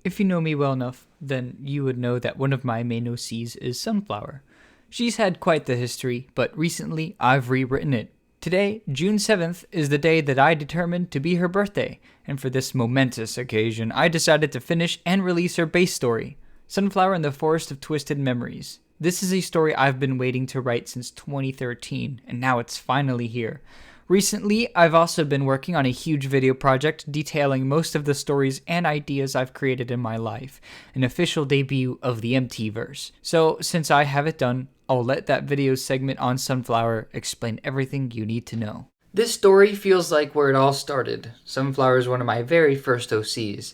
If you know me well enough, then you would know that one of my main OCs is Sunflower. She's had quite the history, but recently I've rewritten it. Today, June 7th, is the day that I determined to be her birthday, and for this momentous occasion, I decided to finish and release her base story, Sunflower in the Forest of Twisted Memories. This is a story I've been waiting to write since 2013, and now it's finally here. Recently, I've also been working on a huge video project detailing most of the stories and ideas I've created in my life, an official debut of the MTverse. So, since I have it done, I'll let that video segment on Sunflower explain everything you need to know. This story feels like where it all started. Sunflower is one of my very first OCs.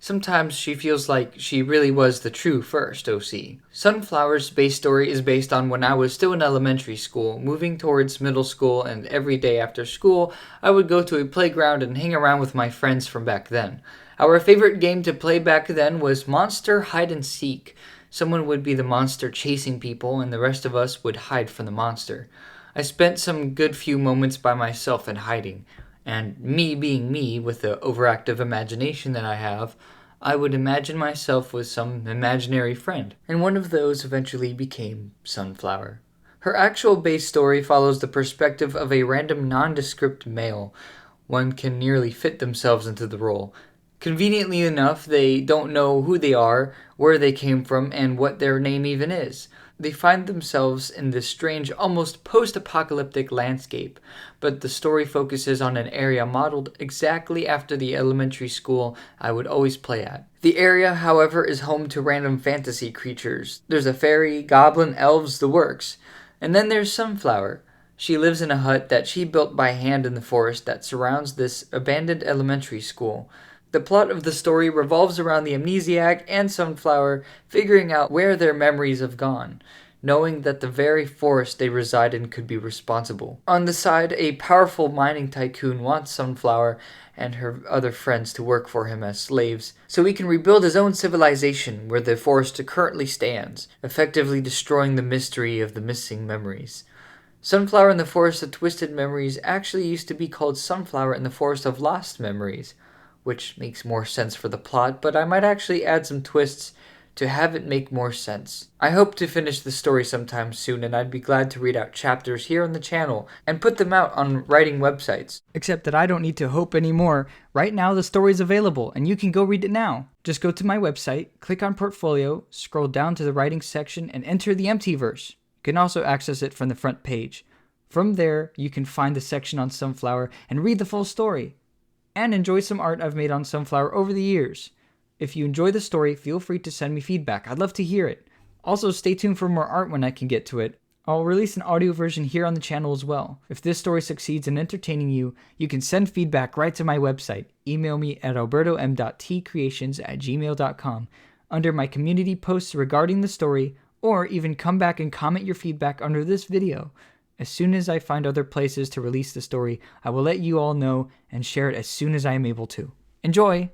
Sometimes she feels like she really was the true first OC. Sunflower's base story is based on when I was still in elementary school, moving towards middle school, and every day after school, I would go to a playground and hang around with my friends from back then. Our favorite game to play back then was Monster Hide and Seek. Someone would be the monster chasing people, and the rest of us would hide from the monster. I spent some good few moments by myself in hiding. And me being me, with the overactive imagination that I have, I would imagine myself with some imaginary friend. And one of those eventually became Sunflower. Her actual base story follows the perspective of a random nondescript male. One can nearly fit themselves into the role. Conveniently enough, they don't know who they are, where they came from, and what their name even is. They find themselves in this strange, almost post-apocalyptic landscape, but the story focuses on an area modeled exactly after the elementary school I would always play at. The area, however, is home to random fantasy creatures. There's a fairy, goblin, elves, the works. And then there's Sunflower. She lives in a hut that she built by hand in the forest that surrounds this abandoned elementary school. The plot of the story revolves around the amnesiac and Sunflower figuring out where their memories have gone, knowing that the very forest they reside in could be responsible. On the side, a powerful mining tycoon wants Sunflower and her other friends to work for him as slaves, so he can rebuild his own civilization where the forest currently stands, effectively destroying the mystery of the missing memories. Sunflower in the Forest of Twisted Memories actually used to be called Sunflower in the Forest of Lost Memories, which makes more sense for the plot, but I might actually add some twists to have it make more sense. I hope to finish the story sometime soon, and I'd be glad to read out chapters here on the channel and put them out on writing websites. Except that I don't need to hope anymore. Right now the story's available, and you can go read it now. Just go to my website, click on Portfolio, scroll down to the writing section, and enter the MTverse. You can also access it from the front page. From there, you can find the section on Sunflower and read the full story. And enjoy some art I've made on Sunflower over the years. If you enjoy the story, feel free to send me feedback. I'd love to hear it. Also, stay tuned for more art when I can get to it. I'll release an audio version here on the channel as well. If this story succeeds in entertaining you, you can send feedback right to my website. Email me at albertom.tcreations@gmail.com under my community posts regarding the story, or even come back and comment your feedback under this video. As soon as I find other places to release the story, I will let you all know and share it as soon as I am able to. Enjoy!